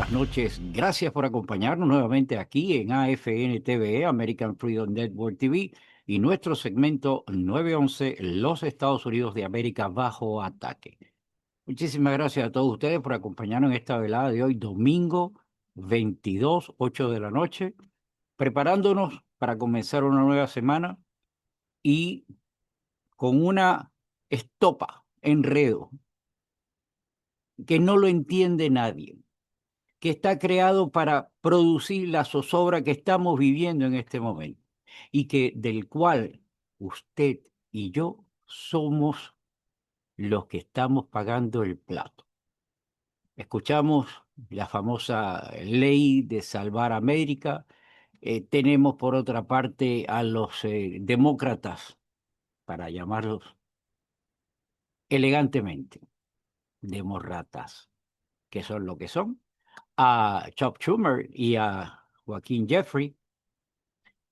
buenas noches. Gracias por acompañarnos nuevamente aquí en AFN TV, American Freedom Network TV, y nuestro segmento 911, Los Estados Unidos de América bajo ataque. Muchísimas gracias a todos ustedes por acompañarnos en esta velada de hoy, domingo 22, 8 de la noche, preparándonos para comenzar una nueva semana y con una estopa, enredo, que no lo entiende nadie, que está creado para producir la zozobra que estamos viviendo en este momento y que del cual usted y yo somos los que estamos pagando el plato. Escuchamos la famosa ley de salvar América. Tenemos por otra parte a los demócratas, para llamarlos elegantemente, demócratas, que son lo que son, a Chuck Schumer y a Joaquín Jeffrey,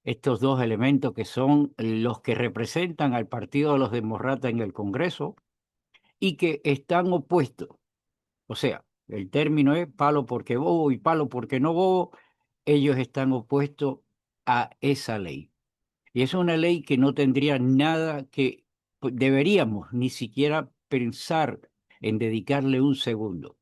estos dos elementos que son los que representan al Partido de los Demócratas en el Congreso y que están opuestos. O sea, el término es palo porque bobo y palo porque no bobo. Ellos están opuestos a esa ley. Y es una ley que no tendría nada que, pues, deberíamos ni siquiera pensar en dedicarle un segundo,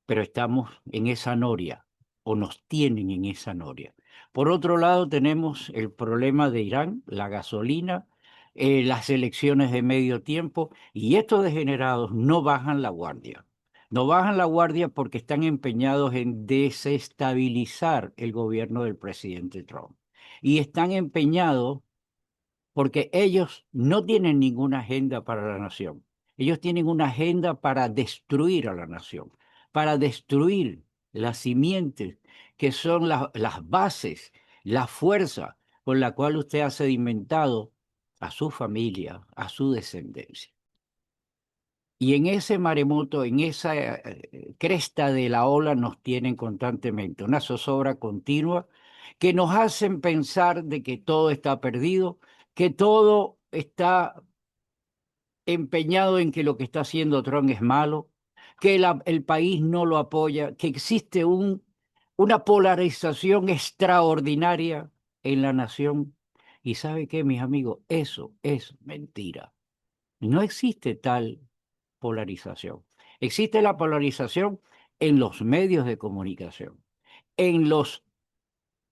pero estamos en esa noria o nos tienen en esa noria. Por otro lado, tenemos el problema de Irán, la gasolina, las elecciones de medio tiempo, y estos degenerados no bajan la guardia. No bajan la guardia porque están empeñados en desestabilizar el gobierno del presidente Trump. Y están empeñados porque ellos no tienen ninguna agenda para la nación. Ellos tienen una agenda para destruir a la nación, para destruir las simientes que son las bases, la fuerza con la cual usted ha sedimentado a su familia, a su descendencia. Y en ese maremoto, en esa cresta de la ola nos tienen constantemente, una zozobra continua que nos hacen pensar de que todo está perdido, que todo está empeñado en que lo que está haciendo Trump es malo, que el país no lo apoya, que existe una polarización extraordinaria en la nación. ¿Y sabe qué, mis amigos? Eso es mentira. No existe tal polarización. Existe la polarización en los medios de comunicación, en los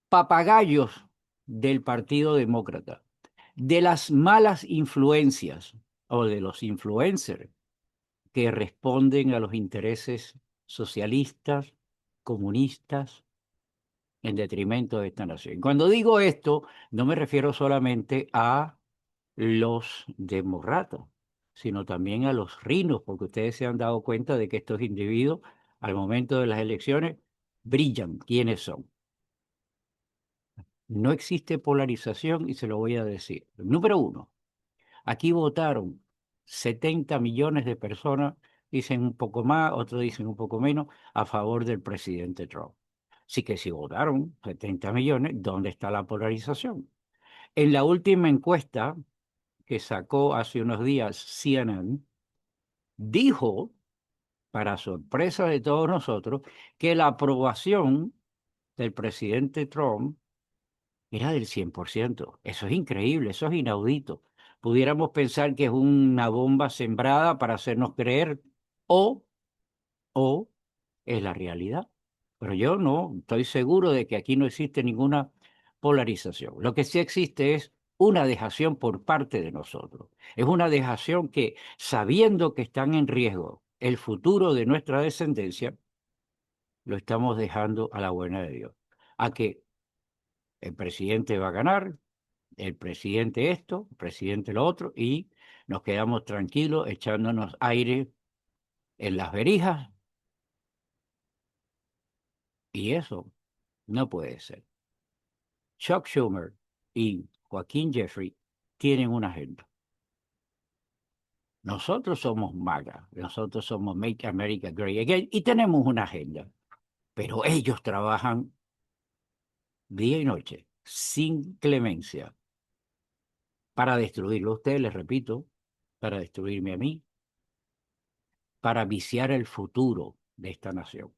papagayos del Partido Demócrata, de las malas influencias o de los influencers que responden a los intereses socialistas, comunistas, en detrimento de esta nación. Cuando digo esto, no me refiero solamente a los demócratas, sino también a los rinos, porque ustedes se han dado cuenta de que estos individuos, al momento de las elecciones, brillan. ¿Quiénes son? No existe polarización y se lo voy a decir. Número uno, aquí votaron 70 millones de personas, dicen un poco más, otros dicen un poco menos, a favor del presidente Trump. Así que si votaron 70 millones, ¿dónde está la polarización? En la última encuesta que sacó hace unos días CNN, dijo, para sorpresa de todos nosotros, que la aprobación del presidente Trump era del 100%. Eso es increíble, eso es inaudito. Pudiéramos pensar que es una bomba sembrada para hacernos creer o, o es la realidad. Pero yo no estoy seguro de que aquí no existe ninguna polarización. Lo que sí existe es una dejación por parte de nosotros. Es una dejación que, sabiendo que están en riesgo el futuro de nuestra descendencia, lo estamos dejando a la buena de Dios. A que el presidente va a ganar, el presidente esto, el presidente lo otro, y nos quedamos tranquilos echándonos aire en las verijas, y eso no puede ser. Chuck Schumer y Joaquín Jeffrey tienen una agenda. Nosotros somos MAGA, nosotros somos Make America Great Again y tenemos una agenda, pero ellos trabajan día y noche, sin clemencia, para destruirlo a usted, les repito, para destruirme a mí, para viciar el futuro de esta nación.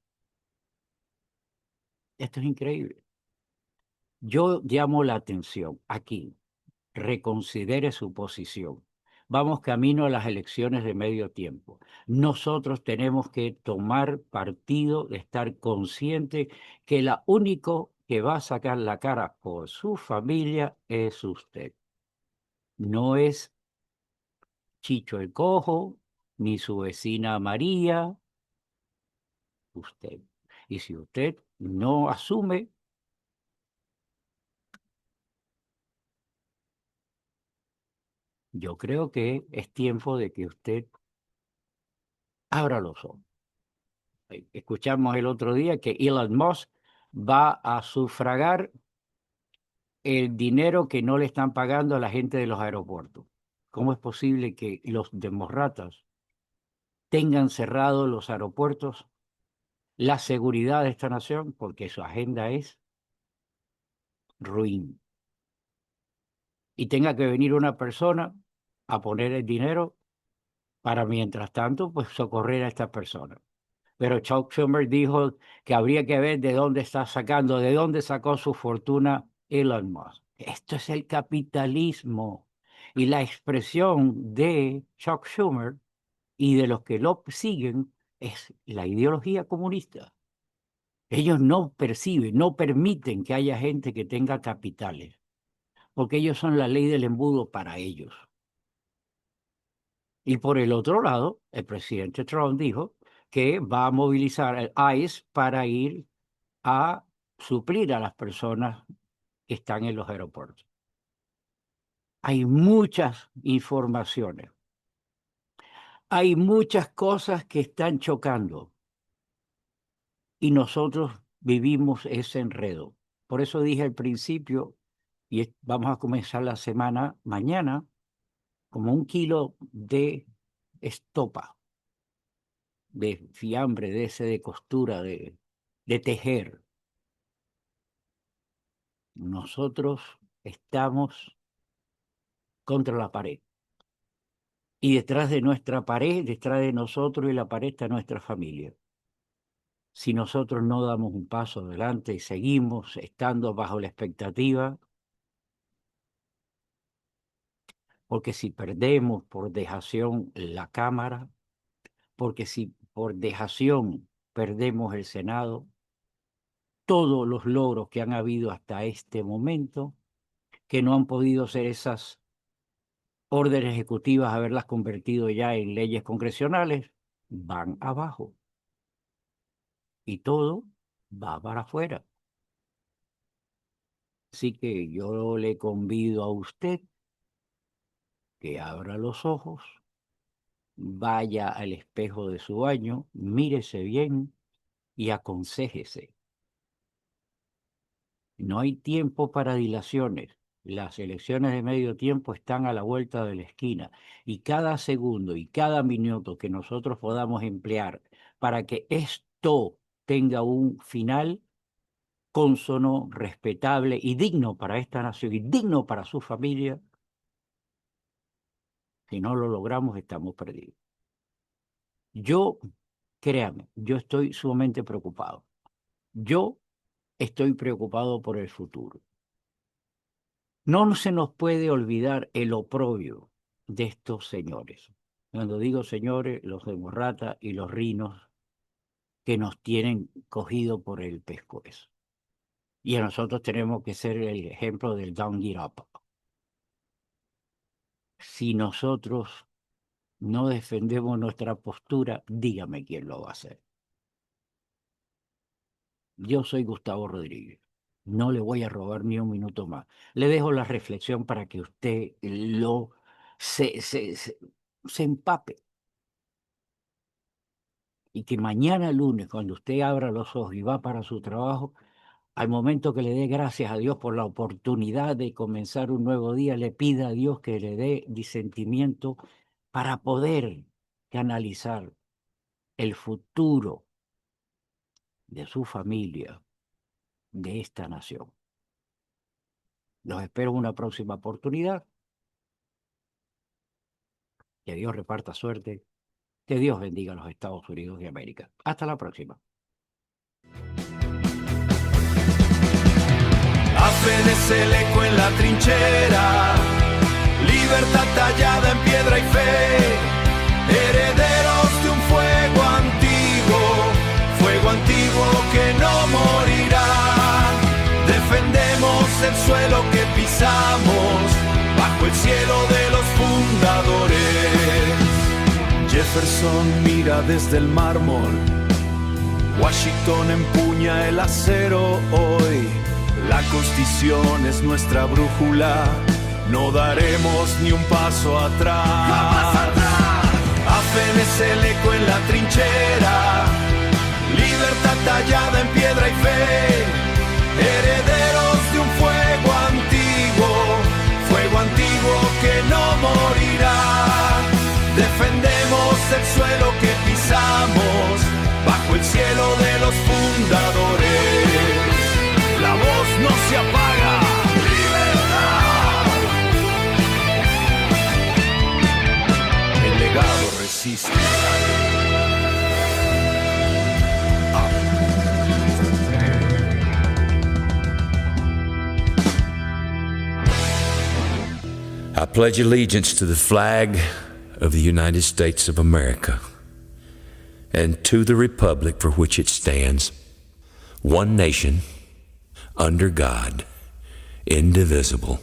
Esto es increíble. Yo llamo la atención aquí. Reconsidere su posición. Vamos camino a las elecciones de medio tiempo. Nosotros tenemos que tomar partido, de estar consciente que la único que va a sacar la cara por su familia es usted. No es Chicho el Cojo, ni su vecina María, usted. Y si usted no asume, yo creo que es tiempo de que usted abra los ojos. Escuchamos el otro día que Elon Musk va a sufragar el dinero que no le están pagando a la gente de los aeropuertos. ¿Cómo es posible que los demócratas tengan cerrados los aeropuertos, la seguridad de esta nación? Porque su agenda es ruin. Y tenga que venir una persona a poner el dinero para, mientras tanto, pues socorrer a estas personas. Pero Chuck Schumer dijo que habría que ver de dónde está sacando, de dónde sacó su fortuna Elon Musk. Esto es el capitalismo. Y la expresión de Chuck Schumer y de los que lo siguen es la ideología comunista. Ellos no perciben, no permiten que haya gente que tenga capitales, porque ellos son la ley del embudo para ellos. Y por el otro lado, el presidente Trump dijo que va a movilizar el ICE para ir a suplir a las personas que están en los aeropuertos. Hay muchas informaciones, hay muchas cosas que están chocando y nosotros vivimos ese enredo. Por eso dije al principio, y vamos a comenzar la semana mañana, como 1 kilo de estopa, de fiambre, de ese de costura, de tejer. Nosotros estamos contra la pared. Y detrás de nuestra pared, detrás de nosotros y la pared está nuestra familia. Si nosotros no damos un paso adelante y seguimos estando bajo la expectativa, porque si perdemos por dejación la Cámara, porque si por dejación perdemos el Senado, todos los logros que han habido hasta este momento, que no han podido ser esas órdenes ejecutivas, haberlas convertido ya en leyes congresionales, van abajo. Y todo va para afuera. Así que yo le convido a usted que abra los ojos, vaya al espejo de su baño, mírese bien y aconséjese. No hay tiempo para dilaciones. Las elecciones de medio tiempo están a la vuelta de la esquina y cada segundo y cada minuto que nosotros podamos emplear para que esto tenga un final cónsono, respetable y digno para esta nación y digno para su familia, si no lo logramos estamos perdidos. Yo, créame, yo estoy sumamente preocupado. Yo estoy preocupado por el futuro. No se nos puede olvidar el oprobio de estos señores. Cuando digo señores, los demócratas y los rinos que nos tienen cogido por el pescuezo. Y a nosotros tenemos que ser el ejemplo del Don't Get Up. Si nosotros no defendemos nuestra postura, dígame quién lo va a hacer. Yo soy Gustavo Rodríguez. No le voy a robar ni un minuto más. Le dejo la reflexión para que usted se empape. Y que mañana lunes, cuando usted abra los ojos y va para su trabajo, al momento que le dé gracias a Dios por la oportunidad de comenzar un nuevo día, le pida a Dios que le dé discernimiento para poder canalizar el futuro de su familia, de esta nación. Los espero en una próxima oportunidad. Que Dios reparta suerte. Que Dios bendiga a los Estados Unidos de América. Hasta la próxima. el eco en la trinchera, libertad tallada en piedra y fe, herederos de un fuego antiguo que no morirá. Defendemos el suelo que pisamos, bajo el cielo de los fundadores. Jefferson mira desde el mármol, Washington empuña el acero hoy. La Constitución es nuestra brújula, no daremos ni un paso atrás. AFEN es el eco en la trinchera, libertad tallada en piedra y fe, herederos de un fuego antiguo que no morirá. Defendemos el suelo que pisamos, bajo el cielo de los fundadores. La voz no se apaga. ¡Libertad! El legado resiste. I pledge allegiance to the flag of the United States of America and to the republic for which it stands, one nation, under God, indivisible,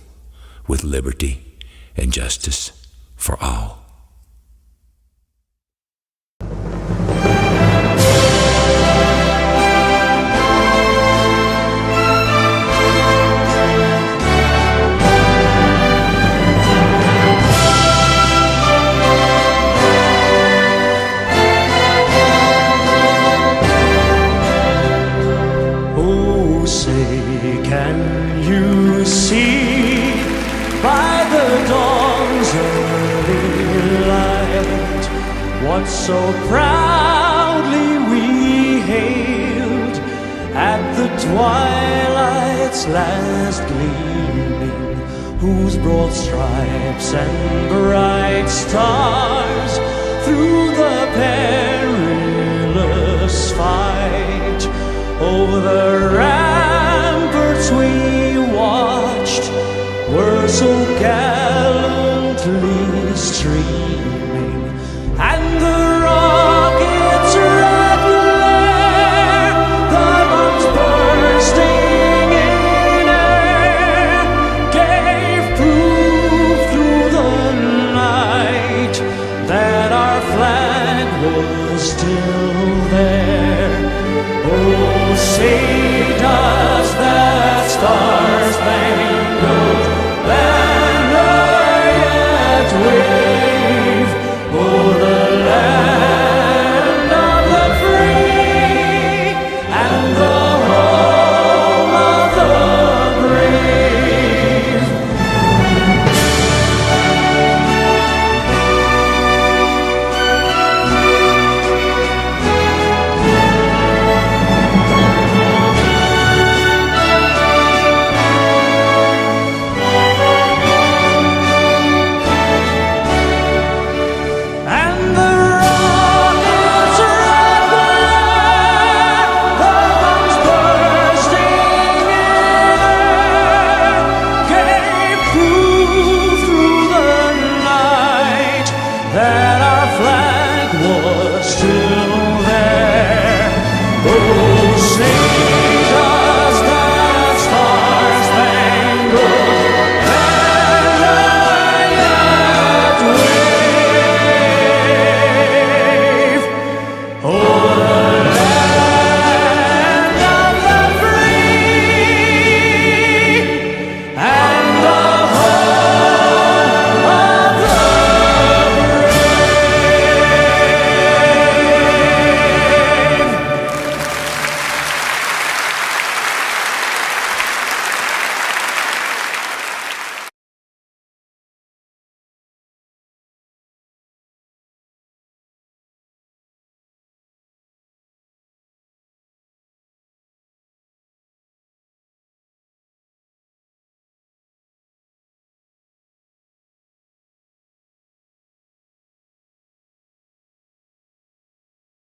with liberty and justice for all. What so proudly we hailed at the twilight's last gleaming, whose broad stripes and bright stars through the perilous fight over the ramparts we watched were so gallantly streaming. And the rockets' red glare, the bombs bursting in air, gave proof through the night that our flag was still there. Oh, say